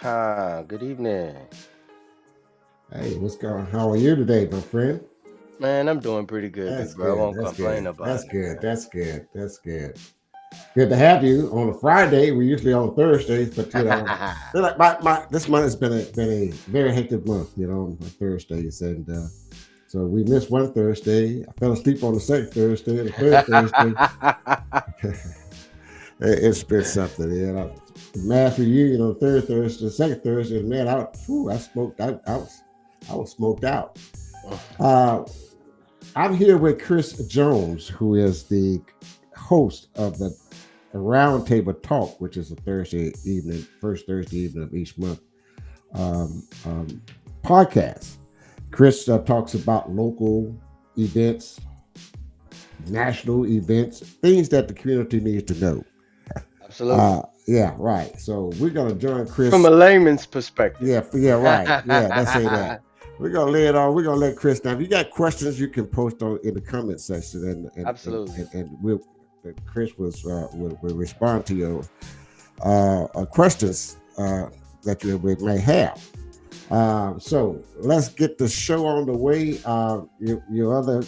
Good evening. Hey, what's going? How are you today, my friend? Man, I'm doing pretty good, That's big bro. I good. won't That's complain good. about That's it, good. man. That's good. That's good. Good to have you on a Friday. We usually on Thursdays, but feel like my this month has been a very hectic month. On Thursdays, and so we missed one Thursday. I fell asleep on the second Thursday, and the third Thursday. It's been something. Mass review. The third Thursday, the second Thursday, man, I smoked. I was smoked out. Uh, I'm here with Chris Jones, who is the host of the Roundtable Talk, which is a Thursday evening, first Thursday evening of each month um, um, podcast. Chris talks about local events, national events, things that the community needs to know. Absolutely. Yeah, right. So we're gonna join From a Chris. layman's perspective. Yeah, right. Yeah, let's say that. We're gonna lay it on. We're gonna let Chris now. If you got questions, you can post on in the comment section, and and and, Absolutely. and, and we'll Chris will respond to your questions that you may have. So let's get the show on the way. Your other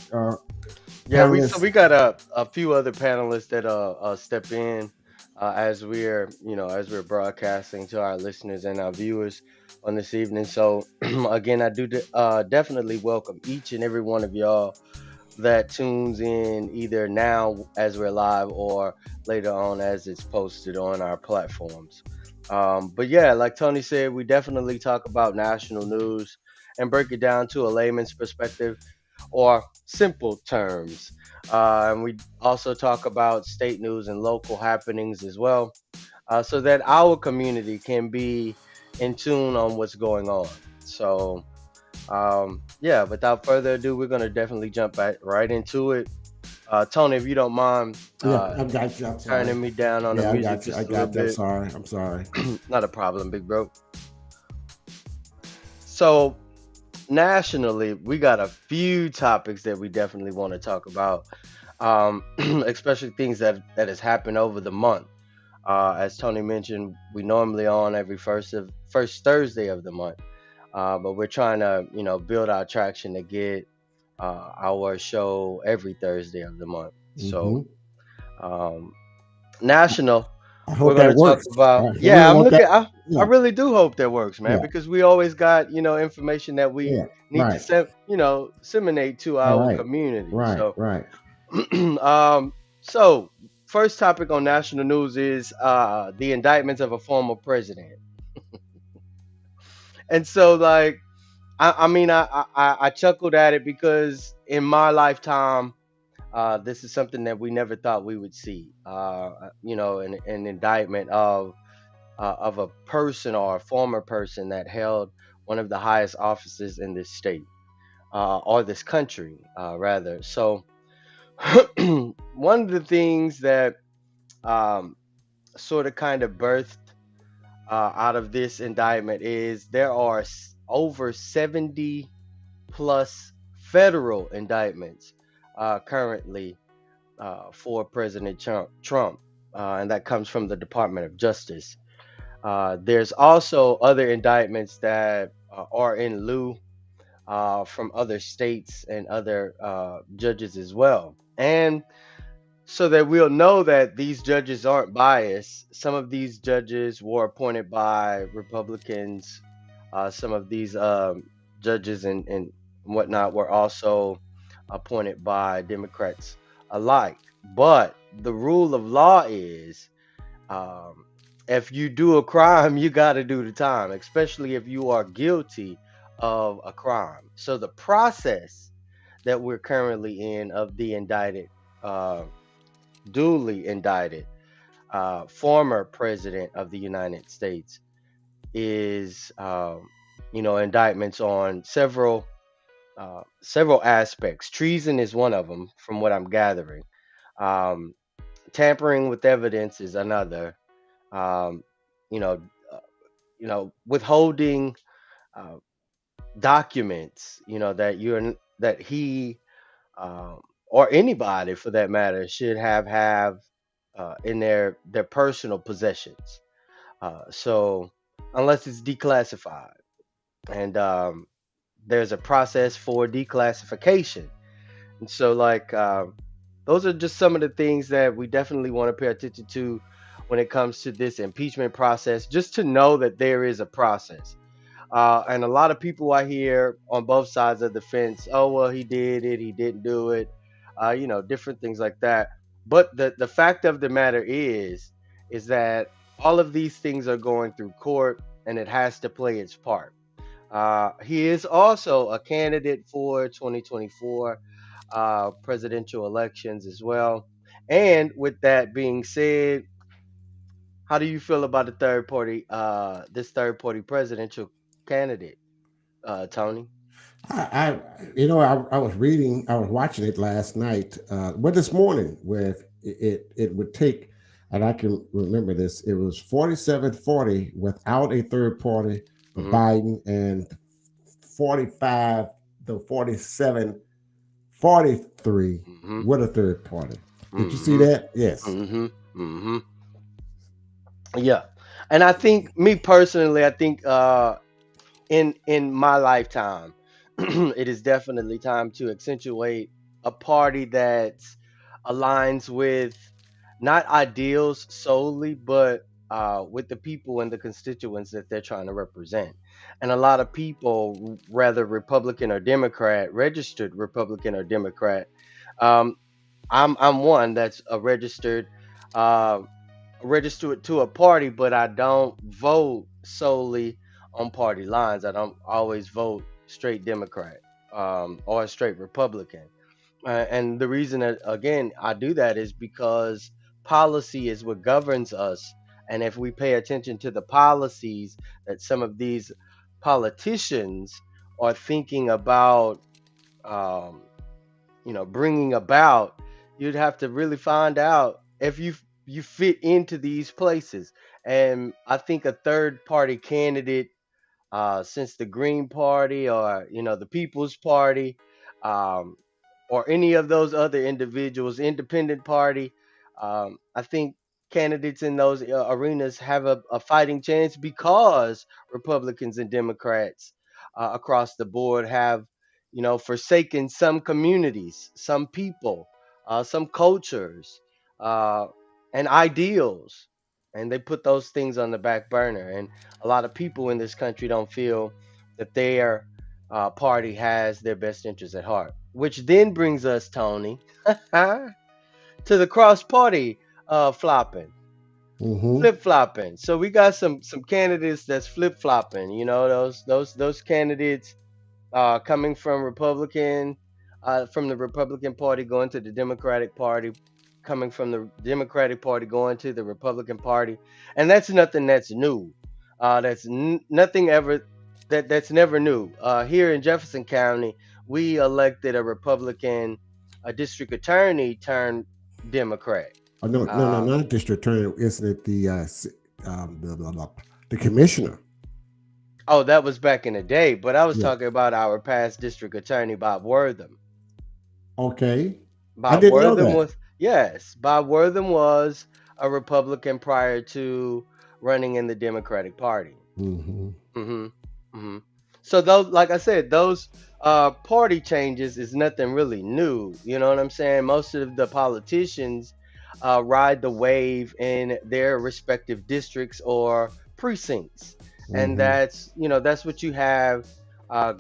Yeah, we panelists. we got a few other panelists that step in as we're broadcasting to our listeners and our viewers on this evening. So again, I do definitely welcome each and every one of y'all that tunes in either now as we're live or later on as it's posted on our platforms. But yeah, like Tony said, we definitely talk about national news and break it down to a layman's perspective or simple terms. And we also talk about state news and local happenings as well, so that our community can be in tune on what's going on. So, yeah, without further ado, we're gonna definitely jump back right into it. Tony, if you don't mind, Yeah, I got you. I'm sorry. turning me down on the Yeah, I music got you. I just a little got you. I'm bit. sorry. I'm sorry. Not a problem, big bro. So nationally, we got a few topics that we definitely want to talk about, especially things that has happened over the month. As Tony mentioned, we normally on every first Thursday of the month, but we're trying to build our traction to get our show every Thursday of the month. So Hmm. um, national, I we're hope gonna that talk works. about. I really Yeah, I'm hope that. looking. I Yeah, really do hope that works, man, yeah, because we always got information that we yeah. need to Right. disseminate to All our right. community. Right. So, Right. um, so first topic on national news is the indictments of a former president. And so, like, I mean, I chuckled at it because in my lifetime, this is something that we never thought we would see. An indictment of a person or a former person that held one of the highest offices in this state or this country, rather. So, one of the things that um, sort of kind of birthed out of this indictment is there are over 70 plus federal indictments currently for President Trump, and that comes from the Department of Justice. There's also other indictments that are in lieu from other states and other judges as well. And so that we'll know that these judges aren't biased, some of these judges were appointed by Republicans. Some of these judges and whatnot were also appointed by Democrats alike. But the rule of law is um, if you do a crime, you got to do the time, especially if you are guilty of a crime. So the process that we're currently in of the uh, duly indicted former president of the United States is, indictments on several aspects. Treason is one of them, from what I'm gathering. Um, Tampering with evidence is another. Um, you know, uh, withholding uh, documents. That he or anybody for that matter should have in their personal possessions. So. unless it's declassified. And there's a process for declassification. And so, like, those are just some of the things that we definitely want to pay attention to when it comes to this impeachment process, just to know that there is a process. And a lot of people I hear on both sides of the fence, oh, well, he did it, he didn't do it, different things like that. But the fact of the matter is that all of these things are going through court and it has to play its part. He is also a candidate for 2024 presidential elections as well. And with that being said, how do you feel about this third party presidential candidate, Tony? I was reading, I was watching it last night, well, this morning, where it would take, and I can remember this, it was 47-40 without a third party for Hmm. Biden, and 45 to 47-43 Hmm. with a third party. Did you see Hmm. that? Yes. Hmm. Hmm. Yeah, and I think me personally, I think in my lifetime, it is definitely time to accentuate a party that aligns with not ideals solely, but with the people and the constituents that they're trying to represent. And a lot of people, rather Republican or Democrat, registered Republican or Democrat. Um, I'm one that's a uh, registered to a party, but I don't vote solely on party lines. I don't always vote straight Democrat or straight Republican. And the reason that, again, I do that is because policy is what governs us. And if we pay attention to the policies that some of these politicians are thinking about, um, bringing about, you'd have to really find out if you fit into these places. And I think a third party candidate, since the Green Party or the People's Party, um, or any of those other individuals, Independent Party, I think candidates in those arenas have a fighting chance because Republicans and Democrats across the board have, forsaken some communities, some people, some cultures, uh, and ideals, and they put those things on the back burner. And a lot of people in this country don't feel that their party has their best interests at heart. Which then brings us, Tony, to the cross party flopping, Mm-hmm. flip flopping. So we got some candidates that's flip flopping. Those candidates coming from the Republican Party going to the Democratic Party, coming from the Democratic Party going to the Republican Party, and that's nothing that's new. Nothing ever that's never new. Here in Jefferson County, we elected a Republican, a district attorney turned Democrat. Oh, no, no, no, Um, not district attorney. Isn't it the commissioner? oh, that was back in the day, but I was Yeah. talking about our past district attorney, Bob Wortham. Okay. I Bob didn't know Wortham that. was Yes, Bob Wortham was a Republican prior to running in the Democratic Party. Mm-hmm. Hmm. Hmm. So those, like I said, those party changes is nothing really new. You know what I'm saying? Most of the politicians ride the wave in their respective districts or precincts, and Mm-hmm. that's what you have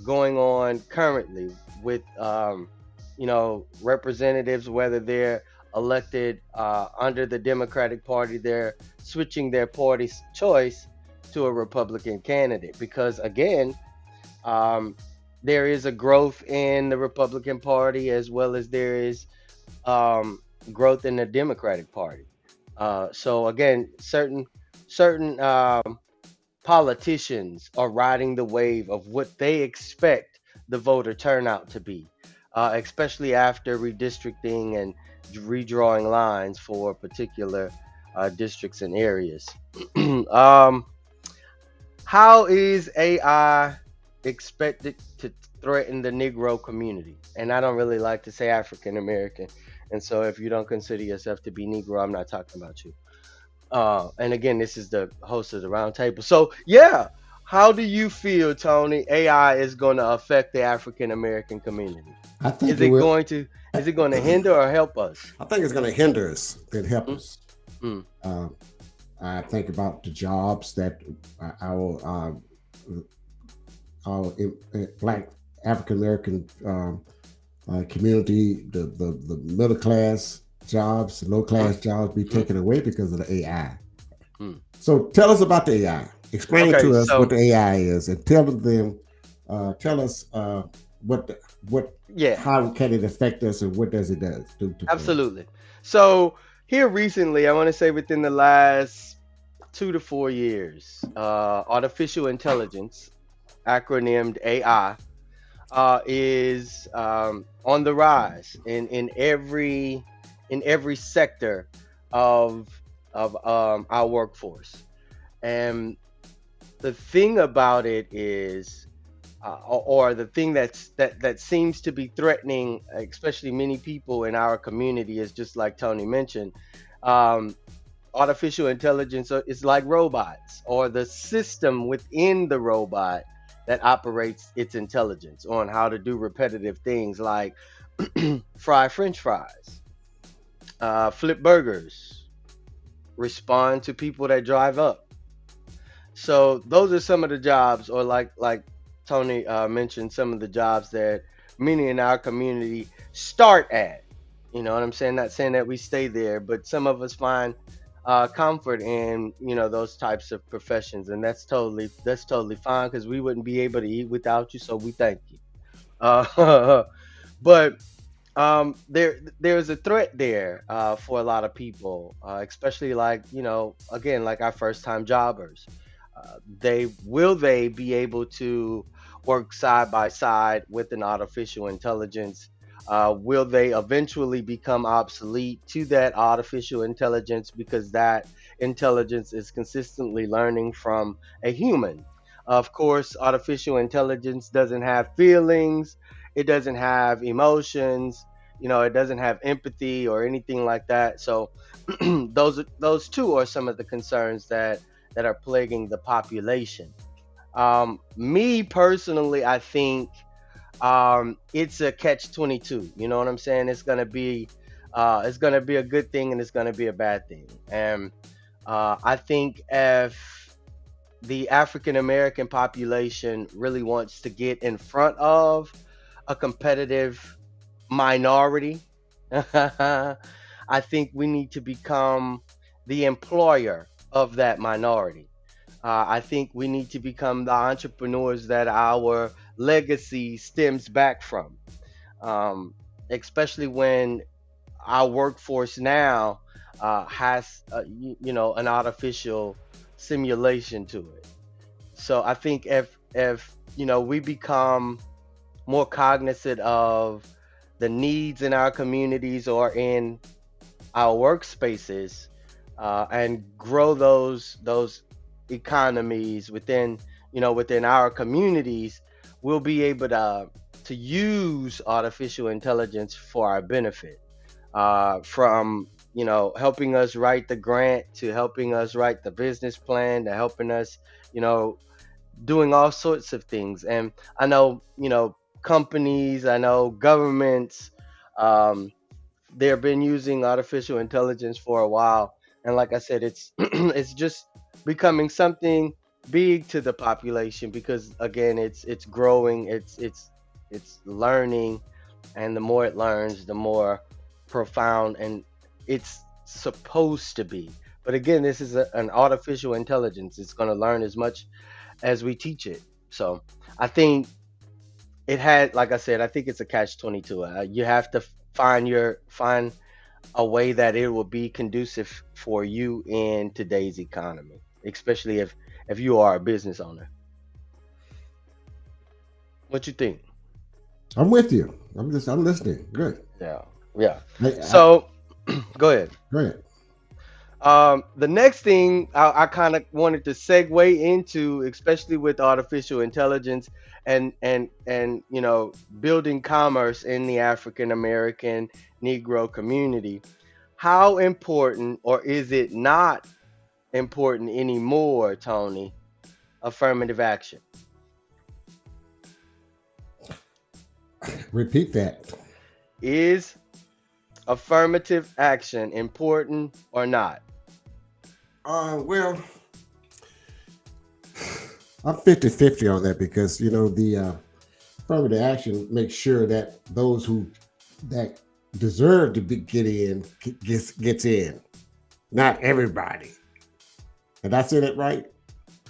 going on currently with representatives, whether they're elected under the Democratic Party, they're switching their party's choice to a Republican candidate because, again, um, there is a growth in the Republican Party as well as there is um, growth in the Democratic Party. So again, certain politicians are riding the wave of what they expect the voter turnout to be, especially after redistricting and redrawing lines for particular districts and areas. um, how is AI expected to threaten the Negro community? And I don't really like to say African American. And so if you don't consider yourself to be Negro, I'm not talking about you. And again, this is the host of the roundtable. So yeah, how do you feel, Tony? AI is going to affect the African American community. I think Is it it will. going to is it going to hinder or help us? I think it's going to hinder us than help Mm, us. mm, Uh, I think about the jobs that our black African American community, the middle class jobs, low mm, class jobs, be mm, taken away because of the AI. mm. So tell us about the AI. Explain Okay, to us what so the AI is, and tell us what yeah, how can it affect us, and what does it do for us. absolutely. So here recently, I want to say within the last 2 to 4 years, artificial intelligence, acronymed AI, is on the rise in every sector of our workforce. And the thing about it is, or the thing that seems to be threatening, especially many people in our community, is just like Tony mentioned. Um, Artificial intelligence is like robots, or the system within the robot that operates its intelligence on how to do repetitive things like fry French fries, flip burgers, respond to people that drive up. So those are some of the jobs, or like Tony mentioned, some of the jobs that many in our community start at. You know what I'm saying? Not saying that we stay there, but some of us find comfort in those types of professions, and that's totally fine because we wouldn't be able to eat without you. So we thank you. But there's a threat there for a lot of people, especially like again like our first time jobbers. They be able to work side by side with an artificial intelligence? Will they eventually become obsolete to that artificial intelligence because that intelligence is consistently learning from a human? Of course, artificial intelligence doesn't have feelings, it doesn't have emotions, it doesn't have empathy or anything like that. So those two are some of the concerns that are plaguing the population. Me personally, I think it's a catch 22. You know what I'm saying? It's gonna be a good thing and it's gonna be a bad thing. And I think if the African American population really wants to get in front of a competitive minority, I think we need to become the employer of that minority. I think we need to become the entrepreneurs that our legacy stems back from, um, especially when our workforce now has, an artificial simulation to it. So I think if we become more cognizant of the needs in our communities or in our workspaces, and grow those economies within our communities, we'll be able to use artificial intelligence for our benefit. From helping us write the grant, to helping us write the business plan, to helping us you know doing all sorts of things. And I know companies, I know governments, um, they've been using artificial intelligence for a while, and like I said, it's it's just becoming something big to the population because again, it's growing, it's learning, and the more it learns, the more profound and it's supposed to be. But again, this is an artificial intelligence. It's going to learn as much as we teach it. So I think it had, like I said, I think it's a catch 22. You have to find a way that it will be conducive for you in today's economy, especially if you are a business owner. What you think? I'm with you. I'm listening. Good. Yeah, yeah. I, So go ahead. go ahead. The next thing I kind of wanted to segue into, especially with artificial intelligence and building commerce in the African American Negro community. How important, or is it not important anymore, Tony? Affirmative action. Repeat that. Is affirmative action important or not? Well, I'm 50-50 on that because the affirmative action makes sure that those who that deserve to get in gets in, not everybody. Did I say that right?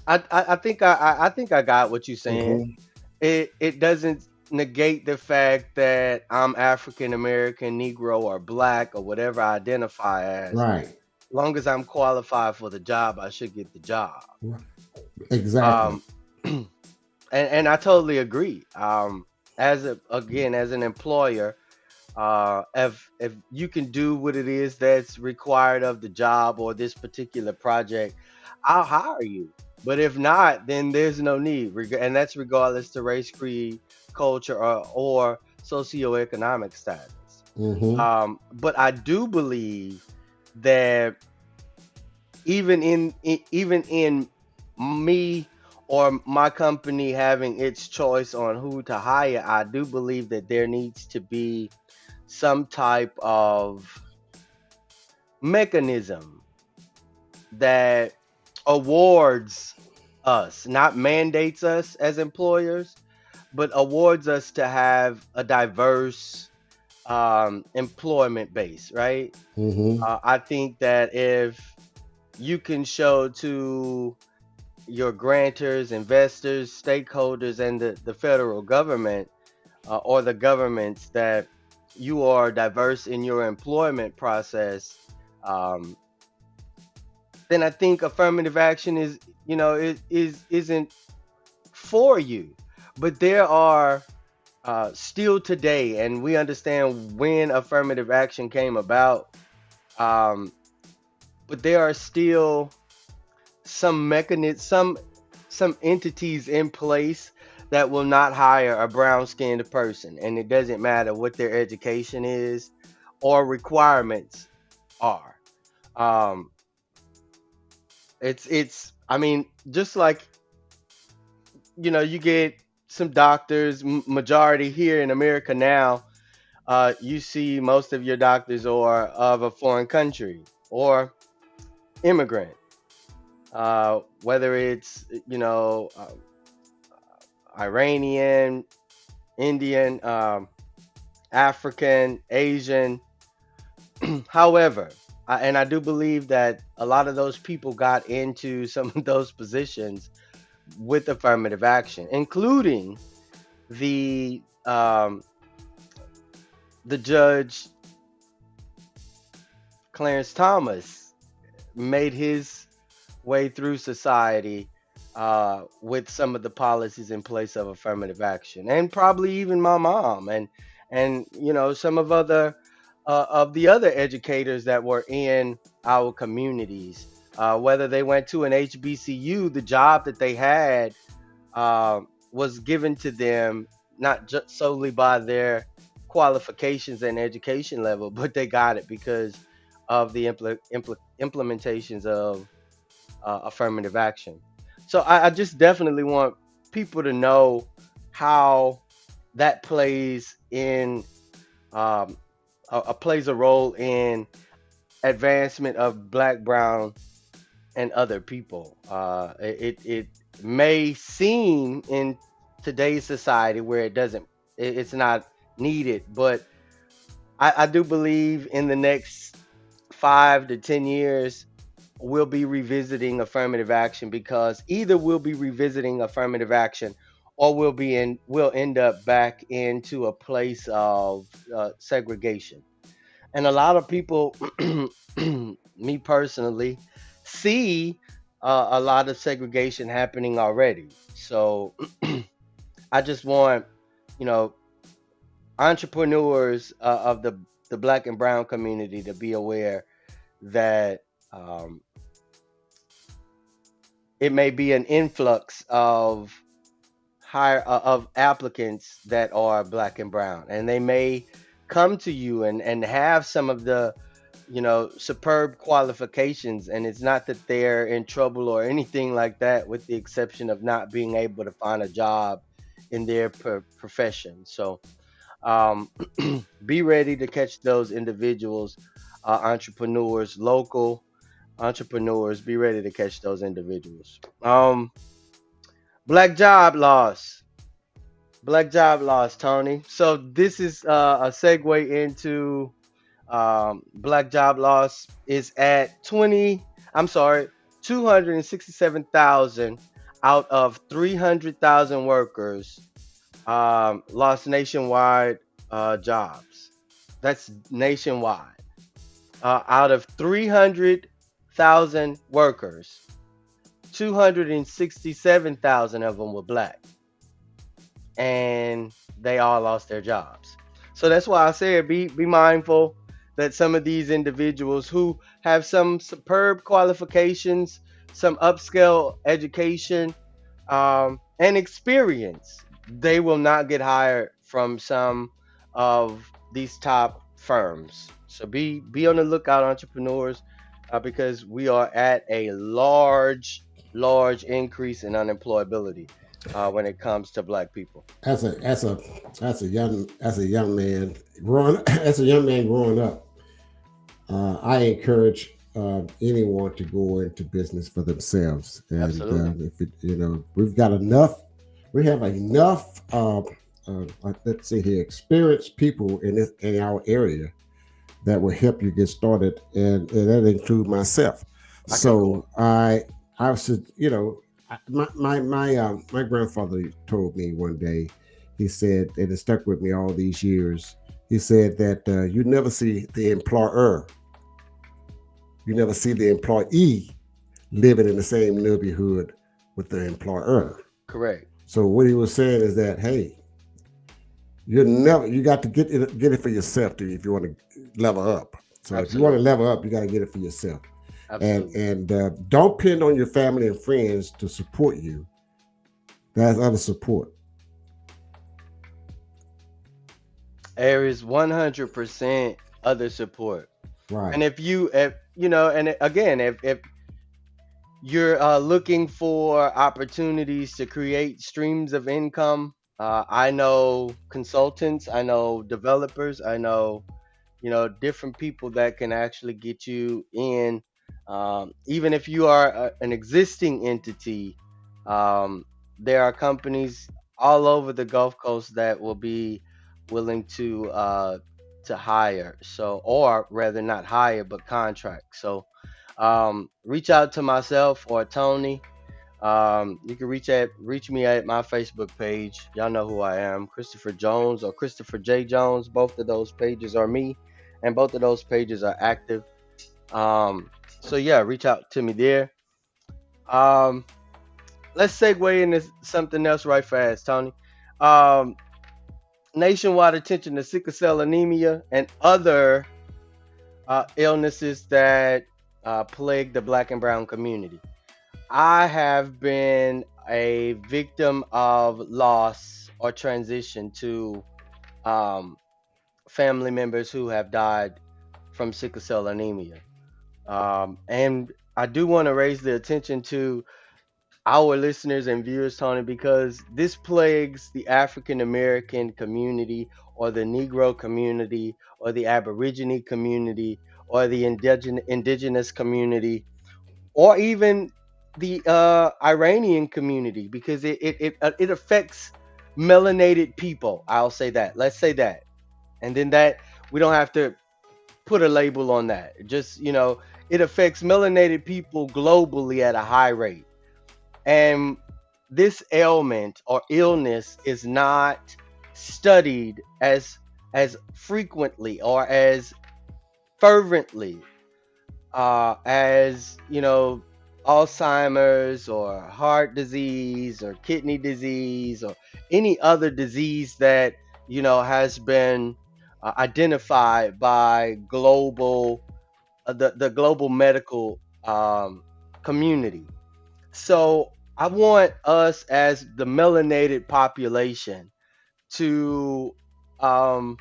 I think I got what you're saying. Mm-hmm. It doesn't negate the fact that I'm African American, Negro, or Black, or whatever I identify as. Right. Long as I'm qualified for the job, I should get the job. Exactly. Um, and I totally agree. As an employer, if you can do what it is that's required of the job or this particular project, I'll hire you. But if not, then there's no need, and that's regardless to race, creed, culture, or socioeconomic status. Mm-hmm. But I do believe that even in me or my company having its choice on who to hire, I do believe that there needs to be some type of mechanism that awards us, not mandates us as employers, but awards us to have a diverse employment base, right? Mm-hmm. I think that if you can show to your grantors, investors, stakeholders, and the federal government or the governments that you are diverse in your employment process, um, then I think affirmative action is, isn't for you. But there are still today, and we understand when affirmative action came about. Um, but there are still some mechanism, some entities in place that will not hire a brown skinned person, and it doesn't matter what their education is or requirements are. um it's I mean, just like, you get some doctors, majority here in America now, you see most of your doctors are of a foreign country or immigrant, whether it's, Iranian, Indian, African, Asian. However, and I do believe that a lot of those people got into some of those positions with affirmative action, including the um, the judge Clarence Thomas made his way through society with some of the policies in place of affirmative action, and probably even my mom and some of the other educators that were in our communities, whether they went to an HBCU, the job that they had was given to them not just solely by their qualifications and education level, but they got it because of the implementations of affirmative action. So I just definitely want people to know how that um, plays a role in advancement of Black, Brown, and other people. It may seem in today's society where it's not needed, but I do believe in the next 5 to 10 years we'll be revisiting affirmative action, because either we'll be revisiting affirmative action or we'll end up back into a place of segregation. And a lot of people, me personally, see a lot of segregation happening already. So I just want, you know, entrepreneurs of the Black and Brown community to be aware that um, it may be an influx of hire of applicants that are Black and Brown, and they may come to you and have some of the superb qualifications, and it's not that they're in trouble or anything like that, with the exception of not being able to find a job in their profession. So um, be ready to catch those individuals, entrepreneurs, local entrepreneurs. Be ready to catch those individuals. Black job loss. Black job loss, Tony. So this is a segue into black job loss is at 20. I'm sorry, 267,000 out of 300,000 workers lost nationwide jobs. That's nationwide. Out of 300,000 workers, 267,000 of them were black, and they all lost their jobs. So that's why I said be mindful that some of these individuals who have some superb qualifications, some upscale education, and experience, they will not get hired from some of these top firms. So be on the lookout, entrepreneurs, because we are at a large increase in unemployability when it comes to black people. As a as a as a young man growing as a young man growing up, I encourage anyone to go into business for themselves. And Absolutely. if it, we've got enough, we have enough. Let's say here, experienced people in our area that will help you get started, and that include myself. Okay, cool. So I said, my grandfather told me one day. He said, and it stuck with me all these years. He said that you never see the employer, you never see the employee living in the same neighborhood with the employer. Correct. So what he was saying is that, hey, you got to get it for yourself if you want to level up. So if you want to Absolutely. level up, you got to get it for yourself. and Absolutely. and don't depend on your family and friends to support you. That's other support. There is 100% other support. Right. And if and again, if you're looking for opportunities to create streams of income, I know consultants, I know developers, I know different people that can actually get you in. Even if you are an existing entity, um, there are companies all over the Gulf Coast that will be willing to hire. So, or rather, not hire but contract. So, reach out to myself or Tony. You can reach me at my Facebook page. Y'all know who I am, Christopher Jones or Christopher J Jones. Both of those pages are me, and both of those pages are active. Um, so yeah, reach out to me there. Um, let's segue into something else right fast, Tony. Um, nationwide attention to sickle cell anemia and other illnesses that plague the Black and Brown community. I have been a victim of loss or transition to um, family members who have died from sickle cell anemia. And I do want to raise the attention to our listeners and viewers, Tony, because this plagues the African American community or the Negro community or the Aborigine community or the indigenous community or even the Iranian community, because it affects melanated people. I'll say that. Let's say that, and then that we don't have to put a label on that. Just it affects melanated people globally at a high rate, and this ailment or illness is not studied as frequently or as fervently as Alzheimer's or heart disease or kidney disease or any other disease that has been identified by the global medical community. So I want us as the melanated population to um,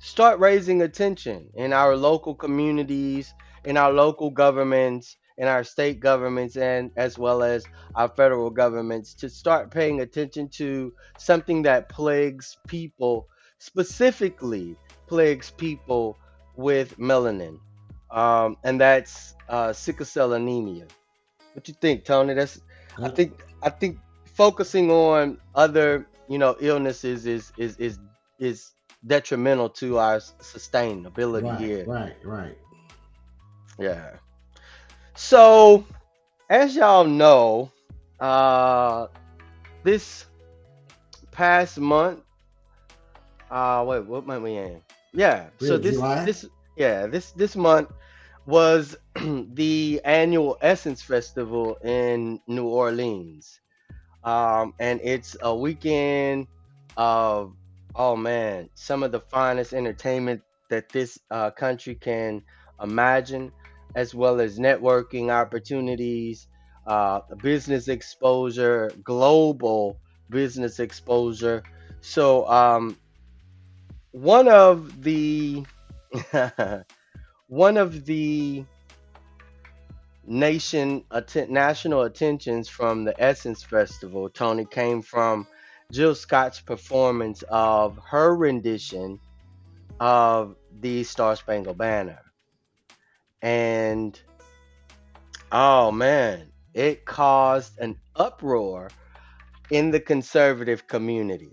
start raising attention in our local communities, in our local governments, in our state governments, and as well as our federal governments to start paying attention to something that plagues people, specifically plagues people with melanin, and that's sickle cell anemia. What you think, Tony? I think focusing on other illnesses is detrimental to our sustainability Right, here. right, right. Yeah. So as y'all know, uh, this past month, wait, what month we in? Yeah. We're So in July. this month was the annual Essence Festival in New Orleans. And it's a weekend of, oh man, some of the finest entertainment that this country can imagine, as well as networking opportunities, business exposure, global business exposure. So one of the one of the national attentions from the Essence Festival, Tony, came from Jill Scott's performance of her rendition of the Star Spangled Banner. And oh man, it caused an uproar in the conservative community.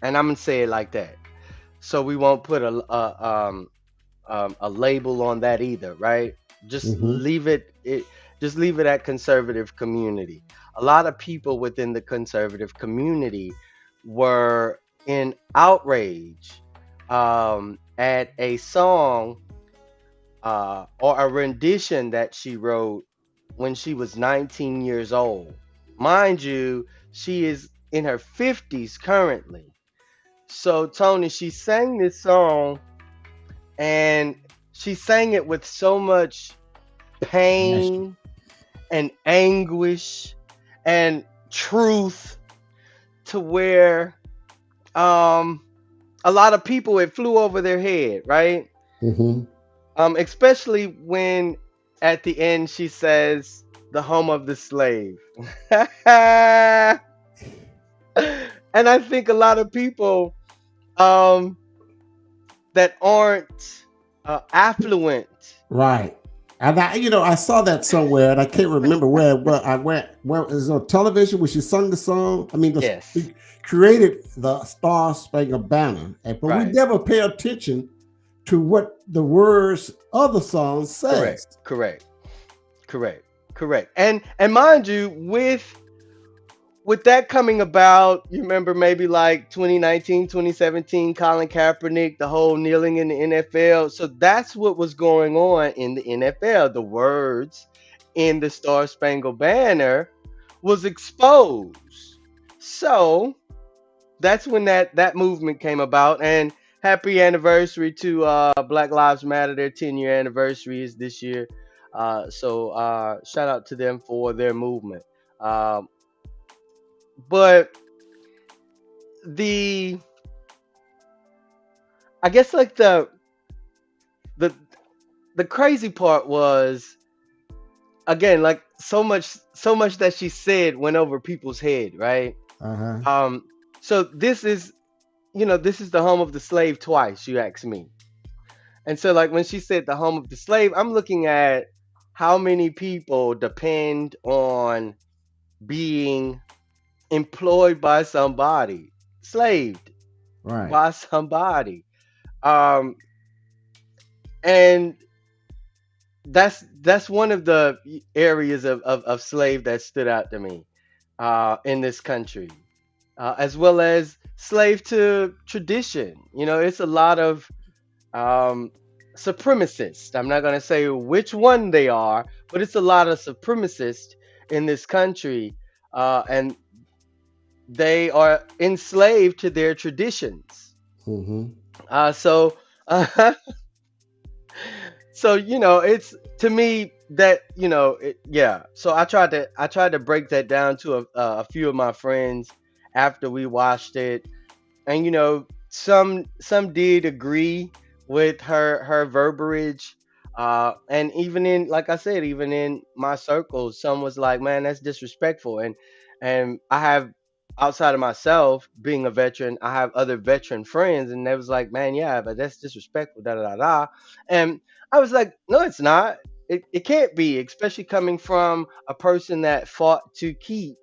And I'm gonna say it like that. So we won't put a label on that either, right? Just Mm-hmm. leave it at conservative community. A lot of people within the conservative community were in outrage at a song or a rendition that she wrote when she was 19 years old. Mind you, she is in her 50s currently. So Tony, she sang this song and she sang it with so much Passion. pain and anguish and truth to where um a lot of people, it flew over their head, right? Mm-hmm. Especially when at the end she says the home of the slave. And I think a lot of people um that aren't affluent. Right. And I saw that somewhere, and I can't remember where. Well, I went. Well, it was on television when she sung the song. I mean, Yes. we created the Star Spangled Banner, but we Right. never pay attention to what the words of the song Correct. says. Correct. Correct. Correct. And mind you, with that coming about, you remember maybe like 2019, 2017, Colin Kaepernick, the whole kneeling in the NFL. So that's what was going on in the NFL. The words in the Star Spangled Banner was exposed. So that's when that movement came about. And happy anniversary to Black Lives Matter. Their 10-year anniversary is this year. So shout out to them for their movement. Um, but the I guess like the the crazy part was, again, like so much that she said went over people's head, right? Uh huh. Um, so this is the home of the slave twice, you ask me. And so like when she said the home of the slave, I'm looking at how many people depend on being employed by somebody, slaved Right. by somebody. Um, and that's one of the areas of slave that stood out to me in this country, as well as slave to tradition. It's a lot of um, supremacists. I'm not going to say which one they are, but it's a lot of supremacists in this country, and they are enslaved to their traditions. Mm-hmm. So, it's to me that yeah. So I tried to break that down to a few of my friends after we watched it, and some did agree with her verbiage, and even in, like I said, even in my circles, some was like, man, that's disrespectful. And I have, outside of myself being a veteran, I have other veteran friends, and they was like, man, yeah, but that's disrespectful, da da da da. And I was like, no, it's not. It can't be, especially coming from a person that fought to keep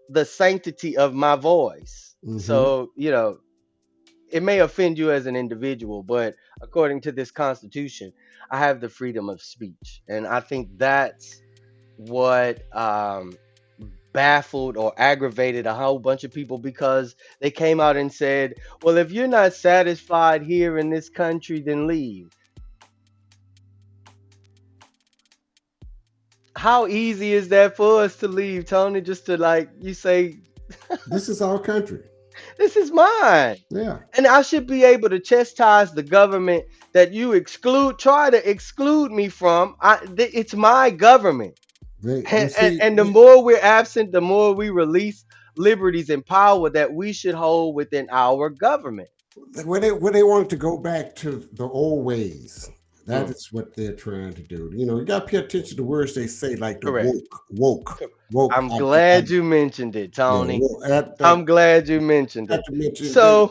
the sanctity of my voice. Mm-hmm. So, it may offend you as an individual, but according to this Constitution, I have the freedom of speech. And I think that's what baffled or aggravated a whole bunch of people, because they came out and said, well, if you're not satisfied here in this country, then leave. How easy is that for us to leave, Tony? Just to, like you say, This is our country. this is mine. Yeah. And I should be able to chastise the government that you try to exclude me from. It's my government. You see, And the more we're absent, the more we release liberties and power that we should hold within our government. when they wanted to go back to the old ways, that Mm, is what they're trying to do. You got to pay attention to words they say, like the correct. woke, Co- woke. I'm glad you mentioned it, Yeah, Tony. woke. That I'm glad you mentioned not it. to mention that.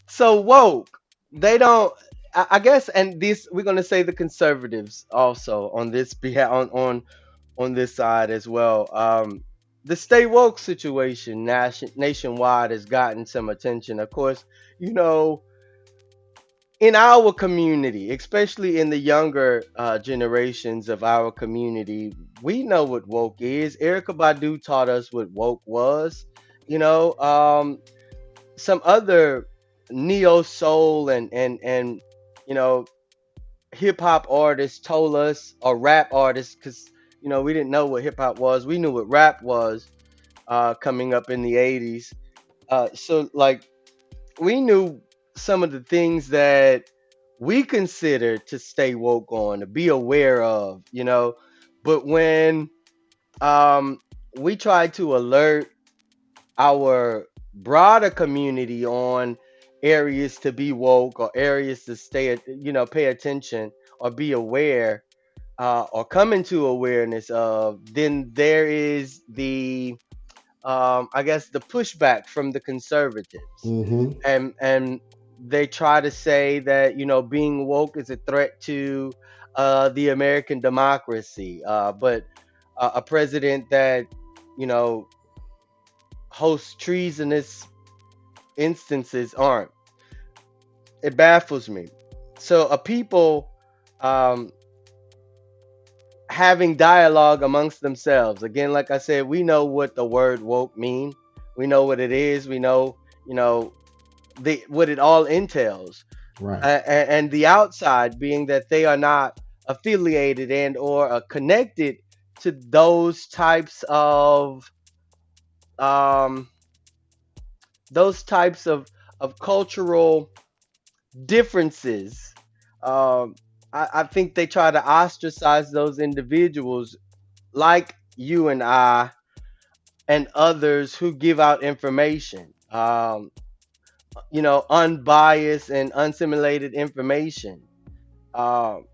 So woke. They don't. I guess, and this we're gonna say the conservatives also on this behalf on this side as well. The stay woke situation nationwide has gotten some attention. Of course, you know, in our community, especially in the younger generations of our community, we know what woke is. Erica Badu taught us what woke was. You know, some other neo soul and you know hip hop artists told us, or rap artists, because we didn't know what hip hop was. We knew what rap was coming up in the '80s. So like we knew some of the things that we consider to stay woke on, to be aware of. But when um, we try to alert our broader community on areas to be woke, or areas to pay attention or be aware, or come into awareness of, then there is the I guess the pushback from the conservatives, Mm-hmm. and they try to say that being woke is a threat to the American democracy, but a president that you know hosts treasonous instances aren't. It baffles me. So a people um, having dialogue amongst themselves. Again, like I said, we know what the word woke mean. We know what it is. We know, what it all entails. Right. And the outside being that they are not affiliated and or connected to um, those types of cultural differences. Um, I think they try to ostracize those individuals, like you and I and others who give out information, unbiased and unsimulated information, um,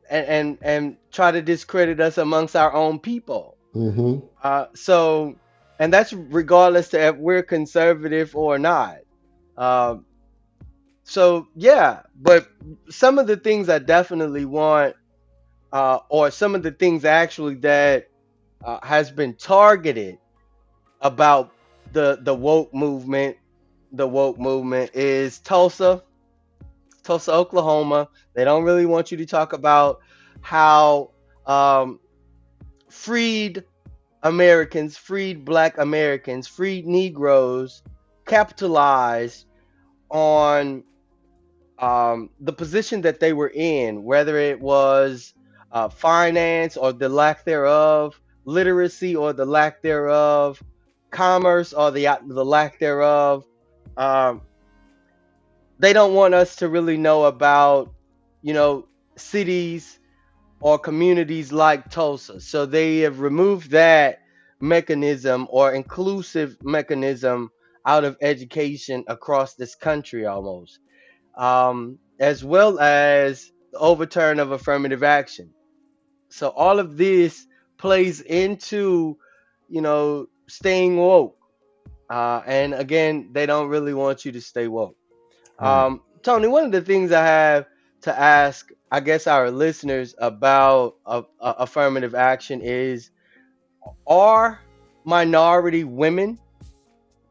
and try to discredit us amongst our own people. Mm-hmm. So, and that's regardless to if we're conservative or not. Um, so yeah, but some of the things I definitely want, or some of the things actually that has been targeted about the woke movement is Tulsa, Oklahoma. They don't really want you to talk about how um, freed Americans, freed Black Americans, freed Negroes capitalized on the position that they were in, whether it was finance or the lack thereof, literacy or the lack thereof, commerce or the lack thereof. Um, they don't want us to really know about, you know, cities or communities like Tulsa. So they have removed that mechanism or inclusive mechanism out of education across this country almost, as well as the overturn of affirmative action. So all of this plays into, staying woke. And again, they don't really want you to stay woke. Right. Tony, one of the things I have to ask, I guess, our listeners about affirmative action is: are minority women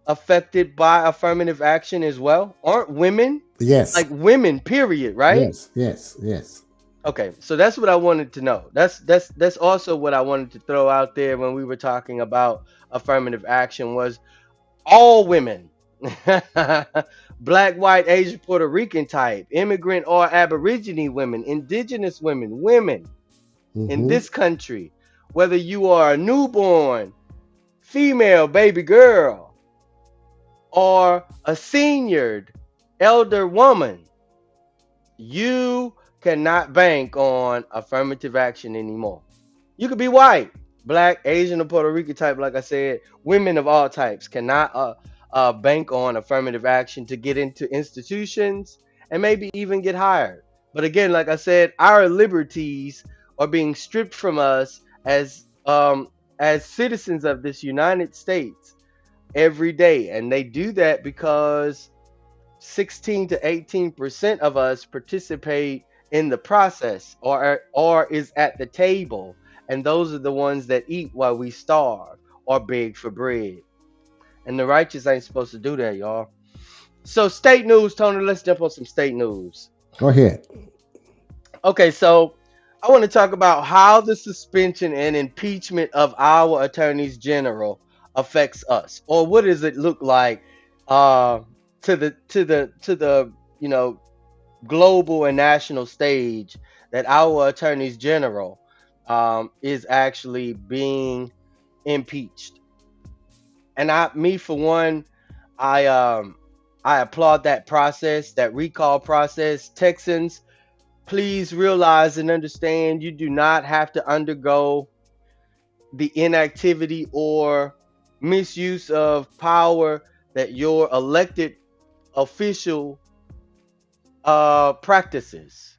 affected by affirmative action as well? Aren't women, Yes. like women, period, right? Yes. Yes. Yes. Okay, so that's what I wanted to know. That's also what I wanted to throw out there when we were talking about affirmative action was all women. Black, white, Asian, Puerto Rican type, immigrant or Aborigine women, indigenous women, women in Mm-hmm. this country, whether you are a newborn, female, baby girl, or a seniored, elder woman, you cannot bank on affirmative action anymore. You could be white, black, Asian, or Puerto Rican type, like I said. Women of all types cannot bank on affirmative action to get into institutions and maybe even get hired. But again, like I said, our liberties are being stripped from us as citizens of this United States every day, and they do that because 16 to 18% of us participate in the process or is at the table, and those are the ones that eat while we starve or beg for bread. And the righteous ain't supposed to do that, y'all. So state news, Tony, let's jump on some state news. Go ahead. Okay, so I want to talk about how the suspension and impeachment of our attorneys general affects us, or what does it look like uh, to the global and national stage that our attorneys general is actually being impeached. And me for one, I um, I applaud that process, that recall process. Texans, please realize and understand you do not have to undergo the inactivity or misuse of power that your elected official practices.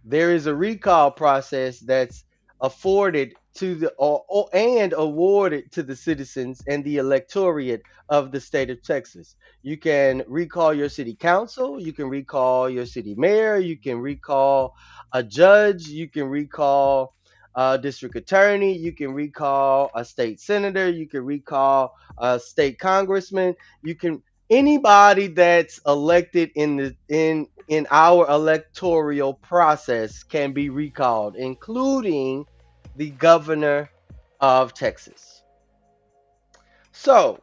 There is a recall process that's afforded to the and awarded to the citizens and the electorate of the state of Texas. You can recall your city council, you can recall your city mayor, you can recall a judge, you can recall a district attorney, you can recall a state senator, you can recall a state congressman, you can anybody that's elected in our electoral process can be recalled, including the governor of Texas. So,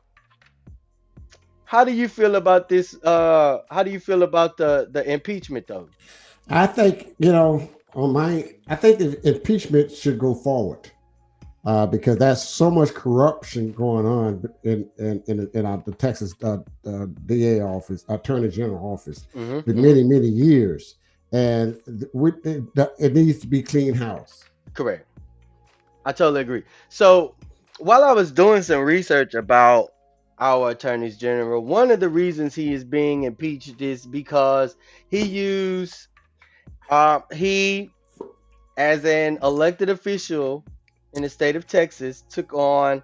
how do you feel about this? How do you feel about the impeachment, though? I think I think the impeachment should go forward because there's so much corruption going on in the Texas DA office, Attorney General office, Hmm. for Hmm. many years, and it needs to be clean house. Correct. I totally agree. So, while I was doing some research about our attorneys general, one of the reasons he is being impeached is because he used he as an elected official in the state of Texas, took on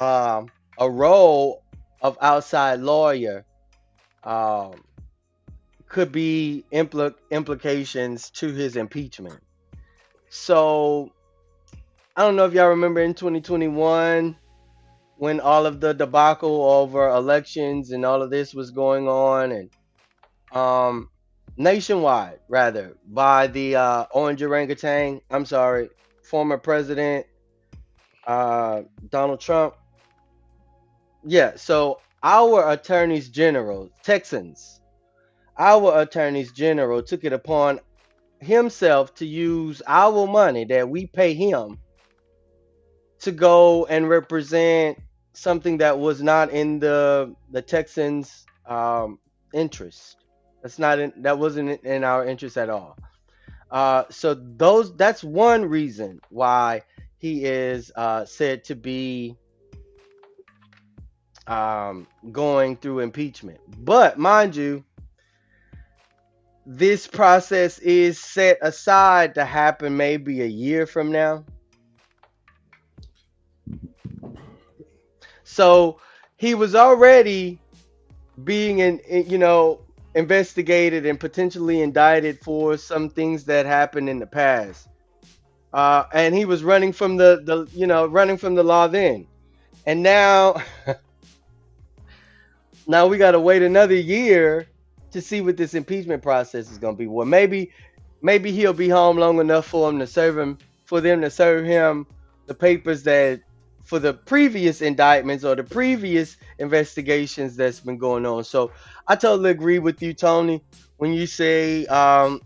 um, a role of outside lawyer. Um, could be implications to his impeachment. So I don't know if y'all remember in 2021 when all of the debacle over elections and all of this was going on, and um, nationwide rather by the orange orangutan. I'm sorry, former president Donald Trump. Yeah, so our attorneys general, Texans, our attorneys general took it upon himself to use our money that we pay him to go and represent something that was not in the Texans' interest. That wasn't in our interest at all. So that's one reason why he is said to be going through impeachment. But mind you, this process is set aside to happen maybe a year from now. So he was already being investigated and potentially indicted for some things that happened in the past. And he was running from the running from the law then. And now we got to wait another year to see what this impeachment process is going to be. Well, maybe he'll be home long enough for them to serve him the papers that for the previous indictments or the previous investigations that's been going on. So I totally agree with you, Tony, when you say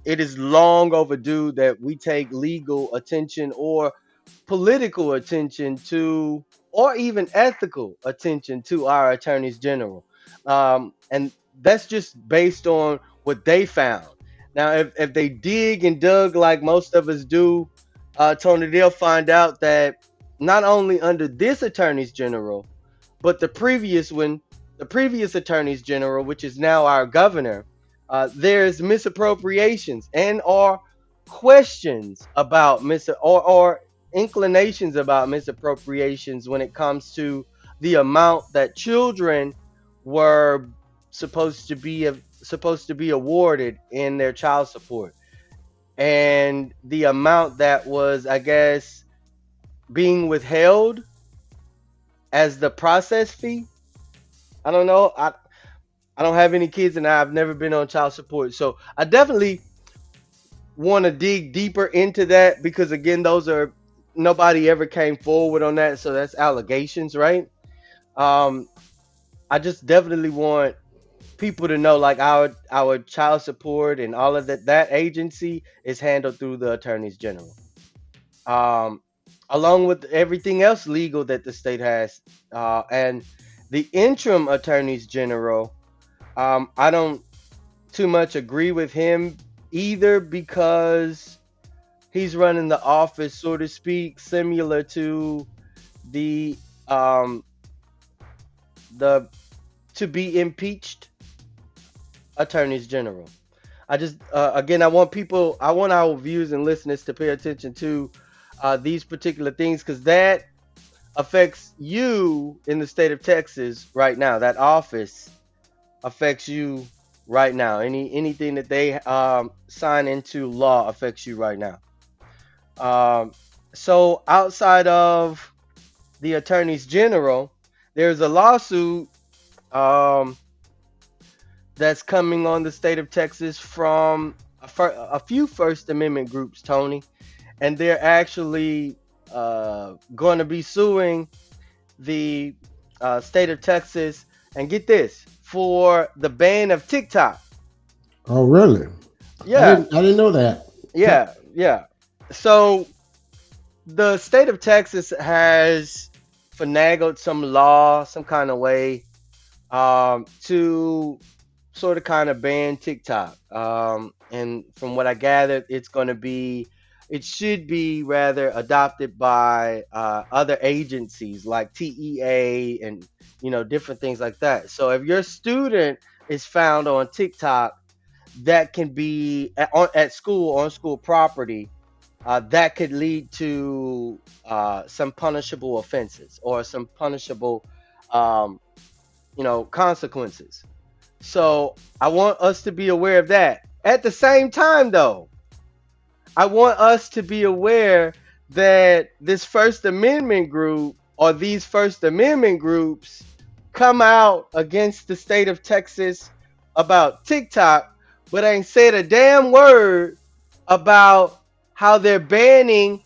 it is long overdue that we take legal attention or political attention to, or even ethical attention to our attorneys general. And that's just based on what they found. Now, if they dig and dug like most of us do, Tony, they'll find out that not only under this attorneys general, but the previous attorneys general, which is now our governor, there's misappropriations and or questions about or inclinations about misappropriations when it comes to the amount that children were supposed to be awarded in their child support, and the amount that was, I guess, being withheld as the process fee. I don't know. I don't have any kids and I've never been on child support. So I definitely want to dig deeper into that because again, those are nobody ever came forward on that. So that's allegations, right? Um, I just definitely want people to know like our child support and all of that agency is handled through the attorneys general. Um, along with everything else legal that the state has. And the interim attorneys general, I don't too much agree with him either because he's running the office, so to speak, similar to the um, the to be impeached attorneys general. I just again, I want our viewers and listeners to pay attention to these particular things because that affects you in the state of Texas right now. That office affects you right now. Anything that they sign into law affects you right now. Um, so outside of the attorneys general, there's a lawsuit um, that's coming on the state of Texas from a few First Amendment groups, Tony, and they're actually going to be suing the state of Texas, and get this, for the ban of TikTok. Oh, really? Yeah, I didn't know that. yeah, yeah. So the state of Texas has finagled some law, some kind of way, to sort of kind of ban TikTok. And from what I gathered, it should be rather adopted by other agencies like TEA and different things like that. So if your student is found on TikTok, that can be at school on school property. That could lead to some punishable offenses or some punishable, um, consequences. So I want us to be aware of that. At the same time, though, I want us to be aware that this First Amendment group or these First Amendment groups come out against the state of Texas about TikTok, but ain't said a damn word about how they're banning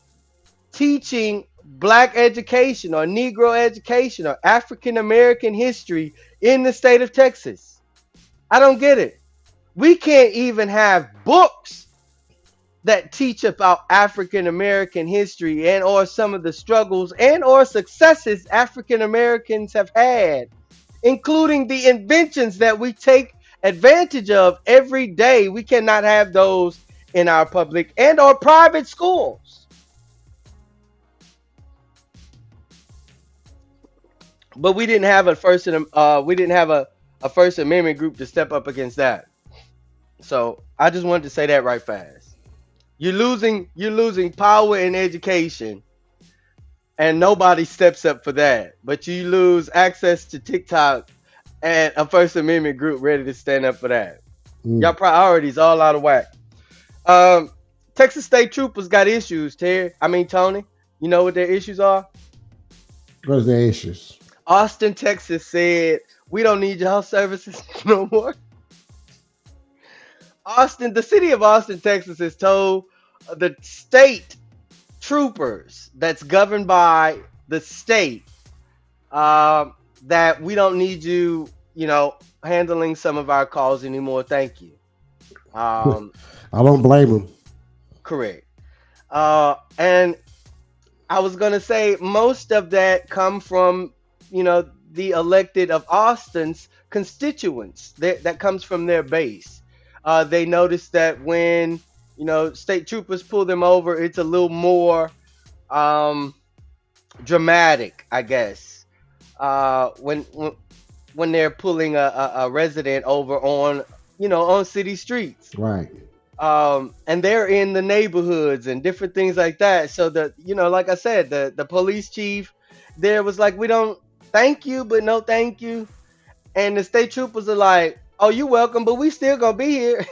teaching black education or Negro education or African American history in the state of Texas. I don't get it. We can't even have books that teach about African American history and or some of the struggles and or successes African Americans have had, including the inventions that we take advantage of every day. We cannot have those in our public and or private schools. but we didn't have we didn't have a First Amendment group to step up against that. So I just wanted to say that right fast. You're losing power in education, and nobody steps up for that. But you lose access to TikTok and a First Amendment group ready to stand up for that. Y'all Mm. priorities all out of whack. Um, Texas State Troopers got issues, Terry. I mean Tony. You know what their issues are? What is the issues? Austin, Texas said we don't need y'all services no more. The city of Austin, Texas, has told the state troopers that's governed by the state that we don't need you, handling some of our calls anymore. Thank you. Um, I don't blame them. Correct. And I was gonna say most of that come from, the elected of Austin's constituents. That comes from their base. They noticed that when state troopers pull them over, it's a little more um, dramatic, I guess. When they're pulling a resident over on city streets, Right. and they're in the neighborhoods and different things like that. So like I said, the police chief there was like, we don't thank you, but no thank you. And the state troopers are like, oh, you welcome, but we still gonna be here.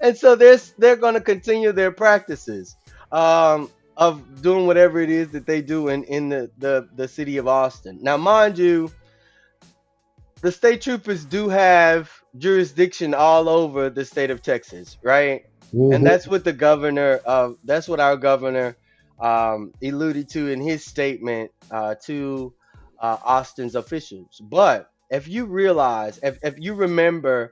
And so they're gonna continue their practices of doing whatever it is that they do in the city of Austin. Now, mind you, the state troopers do have jurisdiction all over the state of Texas, right? And Hmm. that's what our governor alluded to in his statement to Austin's officials. But if you remember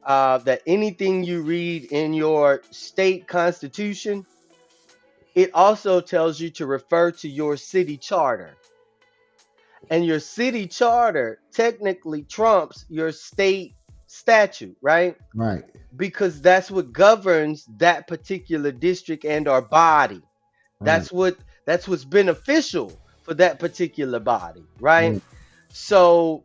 that anything you read in your state constitution, it also tells you to refer to your city charter. And your city charter technically trumps your state statute, right? Right. Because that's what governs that particular district and or body. Right. That's what's beneficial for that particular body, right? Right. So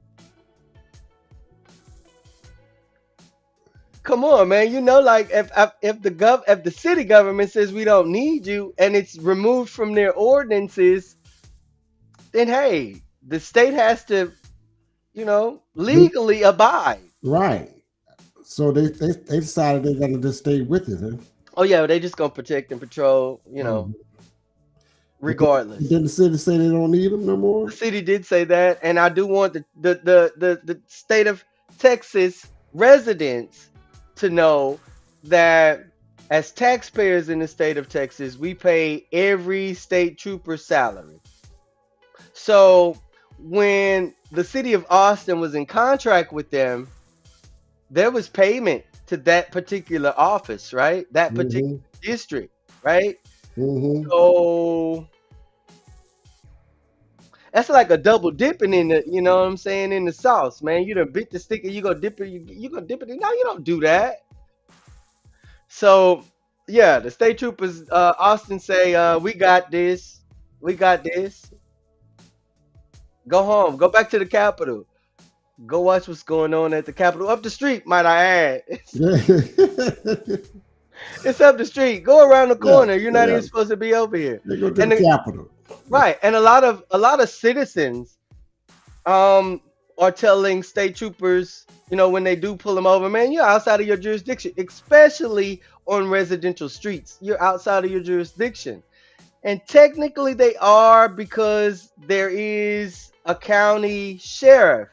come on, man. Like if the city government says we don't need you and it's removed from their ordinances, then hey, the state has to, Do- legally abide. Right. So they decided they're gonna just stay with it, huh? Oh yeah, they just gonna protect and patrol, Mhm. But regardless. didn't the city say they don't need them no The more? city did say that, and I do want the state of Texas residents to know that as taxpayers in the state of Texas, we pay every state trooper's salary. So when the city of Austin was in contract with them, there was payment to that particular office, right? That particular Mm-hmm. district, right? Mm-hmm. So that's like a double dipping in the, you know what I'm saying, in the sauce, man. You done bit the stick and you gonna dip it, you gonna dip it in. No, you don't do that. So yeah, the state troopers, Austin say, we got this, we got this. Go home, go back to the Capitol, go watch what's going on at the Capitol up the street. Might I add, Yeah. it's up the street. Go around the Yeah. corner. You're not Yeah. even supposed to be over here. They go to And the Capitol. right, and a lot of citizens um are telling state troopers, when they do pull them over, man, you're outside of your jurisdiction, especially on residential streets. You're outside of your jurisdiction. And technically they are, because there is a county sheriff.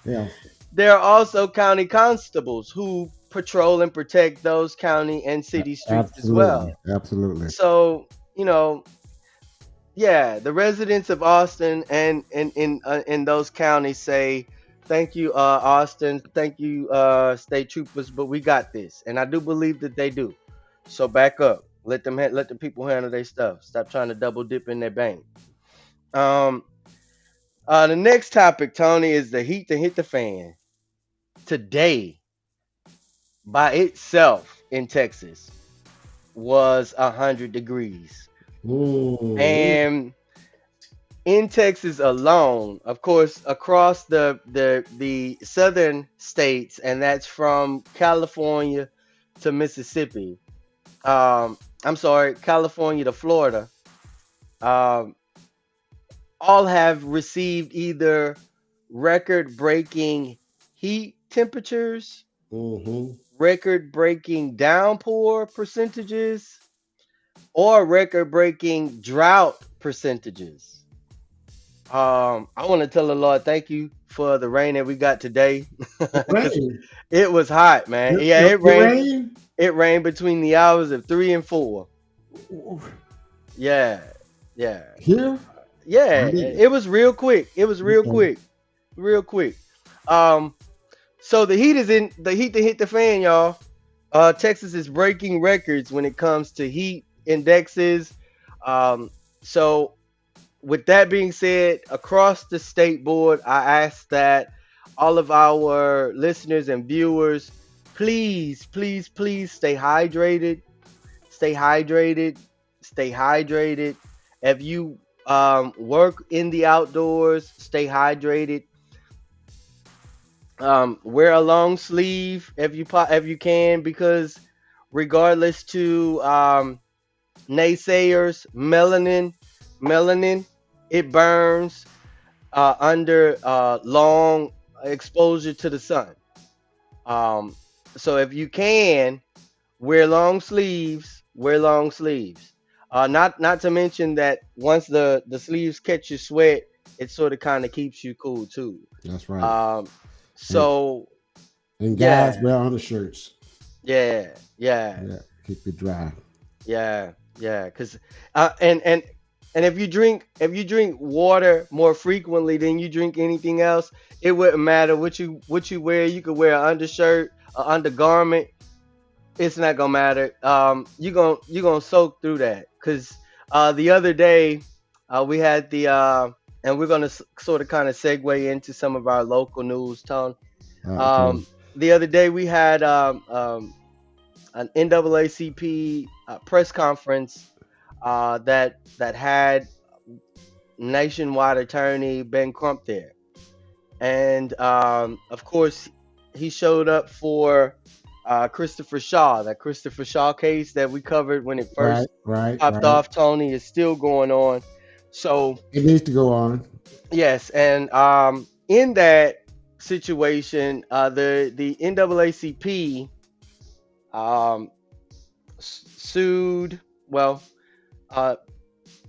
Yeah. There are also county constables who patrol and protect those county and city streets as Absolutely. well. Absolutely. So, yeah, the residents of Austin and in those counties say, "Thank you, Austin. Thank you, state troopers. But we got this," and I do believe that they do. So back up. Let the people handle their stuff. Stop trying to double dip in their bank. Um, the next topic, Tony, is the heat that hit the fan today. By itself in Texas was 100 degrees, Mm. and in Texas alone, of course, across the southern states, and that's from California to Mississippi. I'm sorry, California to Florida. Um, all have received either record-breaking heat temperatures, Mm-hmm. record-breaking downpour percentages, or record-breaking drought percentages. I want to tell the Lord thank you for the rain that we got today, It because rained. it was hot, man. Yeah, It it rained. rained. It rained between the hours of 3 and 4. Yeah, yeah, Here? yeah. Yeah. It was real quick. It was real Okay. quick, real quick. Um, so the heat is in the heat to hit the fan, y'all. Texas is breaking records when it comes to heat indexes. Um, so with that being said, across the state board, I ask that all of our listeners and viewers, please, please, please stay hydrated, stay hydrated, stay hydrated. If you work in the outdoors, stay hydrated. Wear a long sleeve if you can, because regardless to naysayers, melanin, it burns under long exposure to the sun. Um, so if you can, wear long sleeves. Wear long sleeves. Not to mention that once the sleeves catch your sweat, it sort of kind of keeps you cool too. That's right. Um, And, so and guys yeah, wear undershirts. yeah, yeah, Yeah, keep it dry. yeah. Because uh, and and and if you drink water more frequently than you drink anything else, it wouldn't matter what you wear. You could wear an undershirt, an undergarment. It's not gonna matter. You gonna soak through that. Cause the other day, we had and we're gonna sort of kind of segue into some of our local news, Tone. Okay. The other day we had an NAACP press conference that had nationwide attorney Ben Crump there, and of course he showed up for Christopher Shaw. That Christopher Shaw case that we covered when it Right, first right, popped right. off, Tony, is still going on. So It needs to go on. yes, and in that situation, the NAACP um, sued. Well, uh,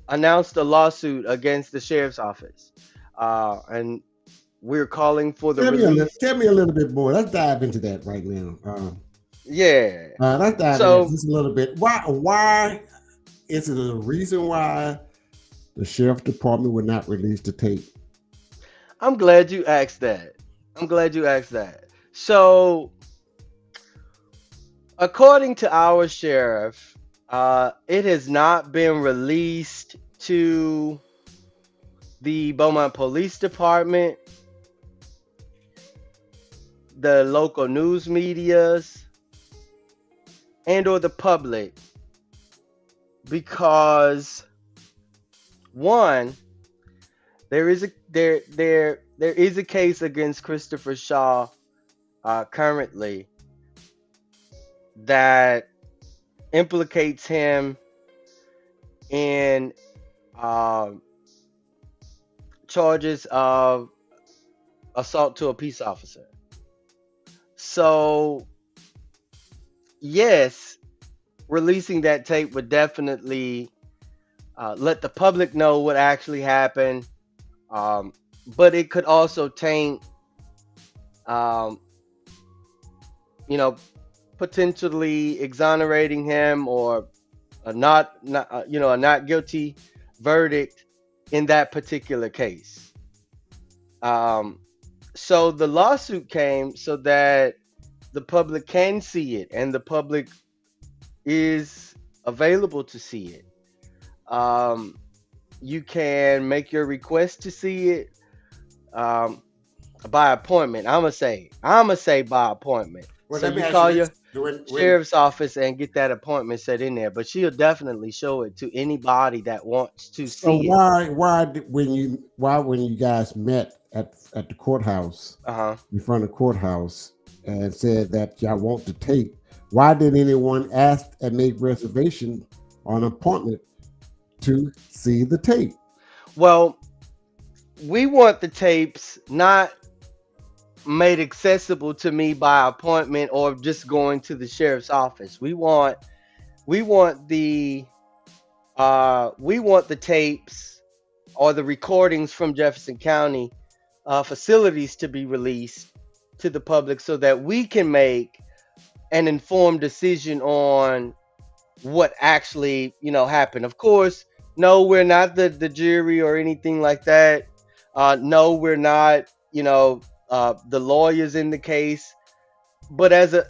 announced a lawsuit against the sheriff's office, and we're calling for the release. Tell me a little bit more. Let's dive into that right now. Yeah. Let's dive into that So just a little bit. Why is it a reason why the sheriff department would not release the tape? I'm glad you asked that. I'm glad you asked that. So, according to our sheriff, it has not been released to the Beaumont Police Department, the local news medias, and or the public because one, there is a case against Christopher Shaw currently that implicates him in uh, charges of assault to a peace officer. So yes, releasing that tape would definitely let the public know what actually happened, um, but it could also taint, um, you know, potentially exonerating him or a not guilty verdict in that particular case. Um, so the lawsuit came so that the public can see it and the public is available to see it. Um, you can make your request to see it um, by appointment. I'm gonna say by appointment. Well, So let me you ask you call your this. when sheriff's office and get that appointment set in there. But she'll definitely show it to anybody that wants to so see it. why when you guys met at the courthouse, Uh huh. in front of the courthouse, and said that y'all want the tape, why did anyone ask and make reservation on appointment to see the tape? Well, we want the tapes not made accessible to me by appointment or just going to the sheriff's office. We want the tapes or the recordings from Jefferson County facilities to be released to the public so that we can make an informed decision on what actually happened. Of course, no, we're not the jury or anything like that. No, we're not the lawyers in the case. But as a